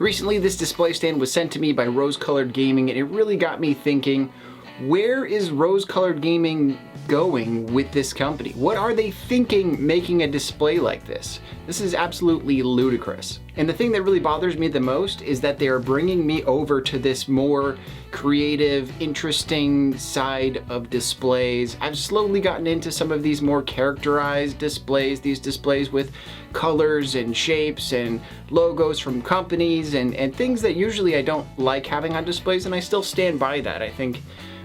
Recently, this display stand was sent to me by Rose Colored Gaming, and it really got me thinking, where is Rose Colored Gaming going with this company? What are they thinking making a display like this? This is absolutely ludicrous. And the thing that really bothers me the most is that they are bringing me over to this more creative, interesting side of displays. I've slowly gotten into some of these more characterized displays, these displays with colors and shapes and logos from companies and things that usually I don't like having on displays, and I still stand by that. I think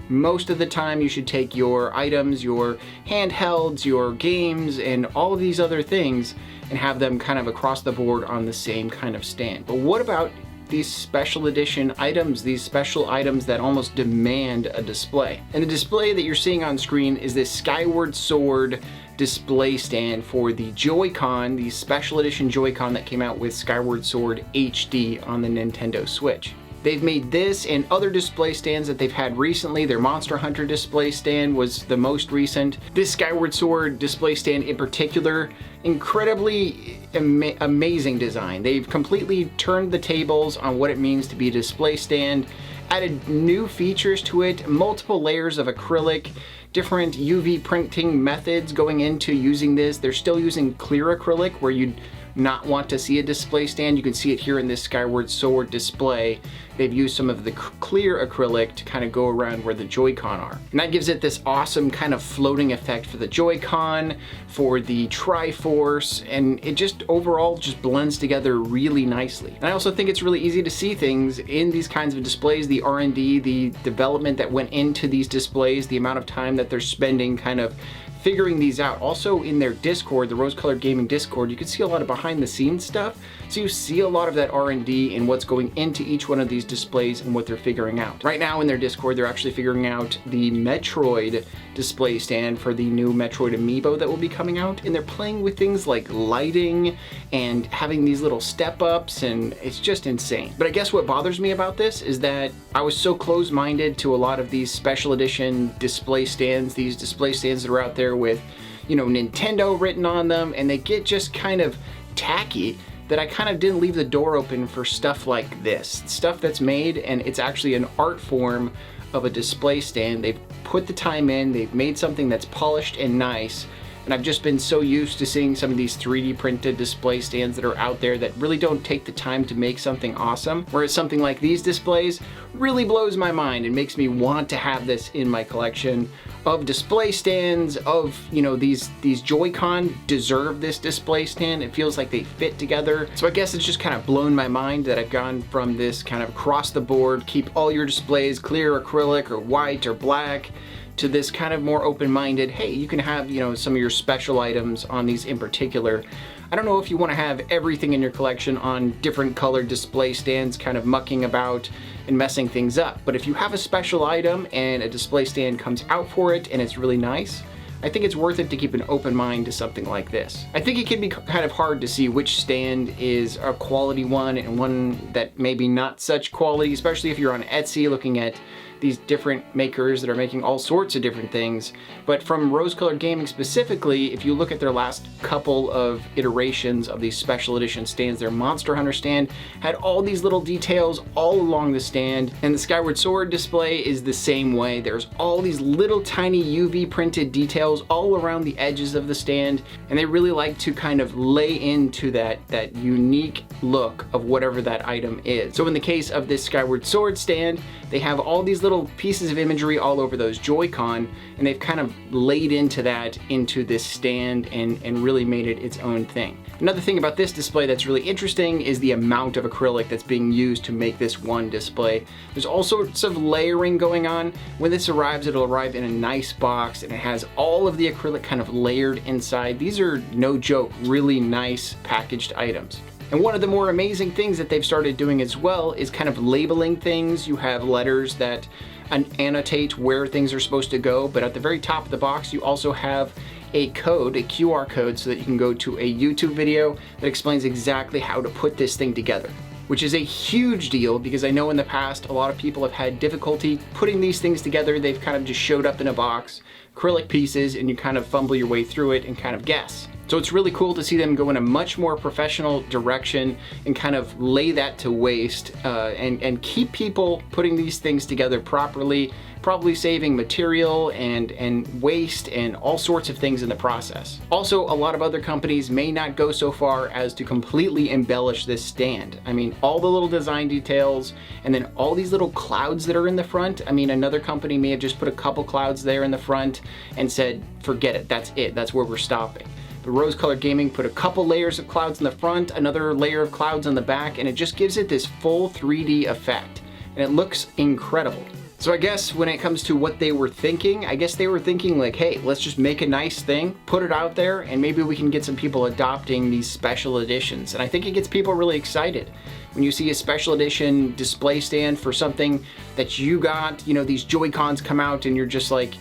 most of the time you should take your items, your handhelds, your games, and all of these other things and have them kind of across the board on the same kind of stand. But what about these special edition items, these special items that almost demand a display? And the display that you're seeing on screen is this Skyward Sword display stand for the Joy Con, the special edition Joy Con that came out with Skyward Sword HD on the Nintendo Switch. They've made this and other display stands that they've had recently. Their Monster Hunter display stand was the most recent. This Skyward Sword display stand in particular, incredibly amazing design. They've completely turned the tables on what it means to be a display stand, added new features to it, multiple layers of acrylic, different UV printing methods going into using this. They're still using clear acrylic where you'd not want to see a display stand. You can see it here in this Skyward Sword display. They've used some of the clear acrylic to kind of go around where the Joy-Con are. And that gives it this awesome kind of floating effect for the Joy-Con, for the Triforce, and it just overall just blends together really nicely. And I also think it's really easy to see things in these kinds of displays, the R&D, the development that went into these displays, the amount of time that they're spending kind of figuring these out. Also in their Discord, the Rose Colored Gaming Discord, you can see a lot of behind the scenes stuff. So you see a lot of that R&D and what's going into each one of these displays and what they're figuring out. Right now in their Discord, they're actually figuring out the Metroid display stand for the new Metroid amiibo that will be coming out. And they're playing with things like lighting and having these little step ups, and it's just insane. But I guess what bothers me about this is that I was so close-minded to a lot of these special edition display stands, these display stands that are out there with, you know, Nintendo written on them, and they get just kind of tacky, that I kind of didn't leave the door open for stuff like this. Stuff that's made and it's actually an art form of a display stand. They've put the time in, they've made something that's polished and nice. And I've just been so used to seeing some of these 3D printed display stands that are out there that really don't take the time to make something awesome. Whereas something like these displays really blows my mind and makes me want to have this in my collection of display stands, of, you know, these Joy-Con deserve this display stand. It feels like they fit together. So I guess it's just kind of blown my mind that I've gone from this kind of across the board, keep all your displays clear acrylic or white or black, to this kind of more open-minded, hey, you can have, you know, some of your special items on these in particular. I don't know if you want to have everything in your collection on different colored display stands kind of mucking about and messing things up, but if you have a special item and a display stand comes out for it and it's really nice, I think it's worth it to keep an open mind to something like this. I think it can be kind of hard to see which stand is a quality one and one that maybe not such quality, especially if you're on Etsy looking at these different makers that are making all sorts of different things. But from Rose Colored Gaming specifically, if you look at their last couple of iterations of these special edition stands, their Monster Hunter stand had all these little details all along the stand, and the Skyward Sword display is the same way. There's all these little tiny UV printed details all around the edges of the stand, and they really like to kind of lay into that unique look of whatever that item is. So in the case of this Skyward Sword stand, they have all these little pieces of imagery all over those Joy-Con, and they've kind of laid into that into this stand and really made it its own thing. Another thing about this display that's really interesting is the amount of acrylic that's being used to make this one display. There's all sorts of layering going on. When this arrives, it'll arrive in a nice box, and it has all of the acrylic kind of layered inside. These are, no joke, really nice packaged items. And one of the more amazing things that they've started doing as well is kind of labeling things. You have letters that annotate where things are supposed to go, but at the very top of the box you also have a code, a QR code, so that you can go to a YouTube video that explains exactly how to put this thing together. Which is a huge deal, because I know in the past a lot of people have had difficulty putting these things together. They've kind of just showed up in a box, acrylic pieces, and you kind of fumble your way through it and kind of guess. So it's really cool to see them go in a much more professional direction and kind of lay that to waste and keep people putting these things together properly, probably saving material and waste and all sorts of things in the process. Also, a lot of other companies may not go so far as to completely embellish this stand. I mean, all the little design details and then all these little clouds that are in the front. I mean, another company may have just put a couple clouds there in the front and said, forget it, that's where we're stopping. The Rose Colored Gaming put a couple layers of clouds in the front, another layer of clouds on the back, and it just gives it this full 3D effect. And it looks incredible. So I guess when it comes to what they were thinking, I guess they were thinking like, hey, let's just make a nice thing, put it out there, and maybe we can get some people adopting these special editions. And I think it gets people really excited. When you see a special edition display stand for something that you got, you know, these Joy Cons come out and you're just like,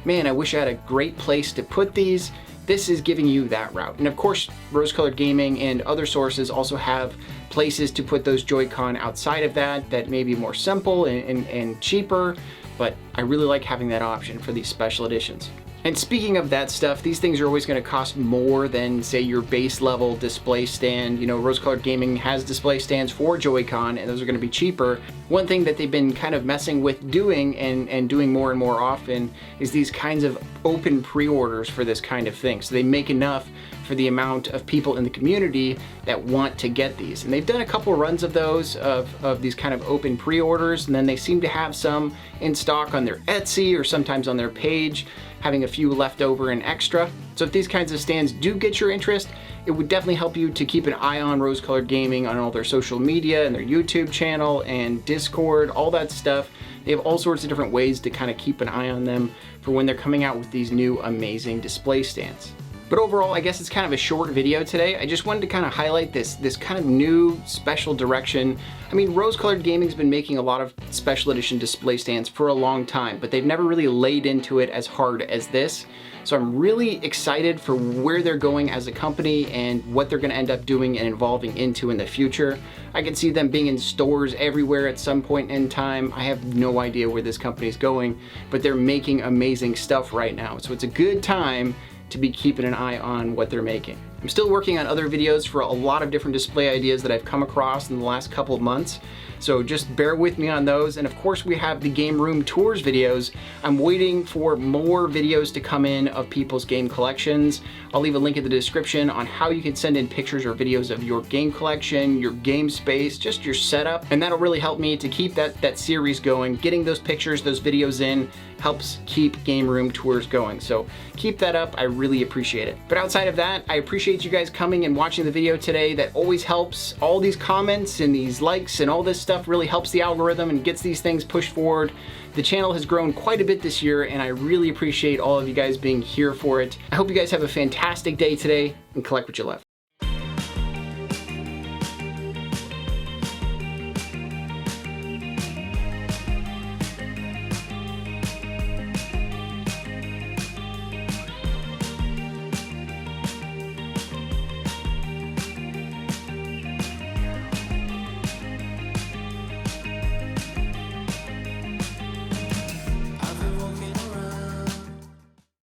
man, I wish I had a great place to put these. This is giving you that route. And of course, Rose Colored Gaming and other sources also have places to put those Joy-Con outside of that may be more simple and cheaper, but I really like having that option for these special editions. And speaking of that stuff, these things are always going to cost more than, say, your base level display stand. You know, Rose Colored Gaming has display stands for Joy-Con, and those are going to be cheaper. One thing that they've been kind of messing with doing and doing more and more often is these kinds of open pre-orders for this kind of thing. So they make enough for the amount of people in the community that want to get these. And they've done a couple runs of those, of these kind of open pre-orders, and then they seem to have some in stock on their Etsy or sometimes on their page, having a few left over and extra. So if these kinds of stands do get your interest, it would definitely help you to keep an eye on Rose Colored Gaming on all their social media and their YouTube channel and Discord, all that stuff. They have all sorts of different ways to kind of keep an eye on them for when they're coming out with these new amazing display stands. But overall, I guess it's kind of a short video today. I just wanted to kind of highlight this kind of new special direction. I mean, Rose Colored Gaming's been making a lot of special edition display stands for a long time, but they've never really laid into it as hard as this. So I'm really excited for where they're going as a company and what they're gonna end up doing and evolving into in the future. I can see them being in stores everywhere at some point in time. I have no idea where this company's going, but they're making amazing stuff right now. So it's a good time to be keeping an eye on what they're making. I'm still working on other videos for a lot of different display ideas that I've come across in the last couple of months. So just bear with me on those. And of course we have the game room tours videos. I'm waiting for more videos to come in of people's game collections. I'll leave a link in the description on how you can send in pictures or videos of your game collection, your game space, just your setup. And that'll really help me to keep that series going. Getting those pictures, those videos in helps keep game room tours going. So keep that up, I really appreciate it. But outside of that, I appreciate you guys coming and watching the video today. That always helps. All these comments and these likes and all this stuff really helps the algorithm and gets these things pushed forward. The channel has grown quite a bit this year and I really appreciate all of you guys being here for it. I hope you guys have a fantastic day today and collect what you love.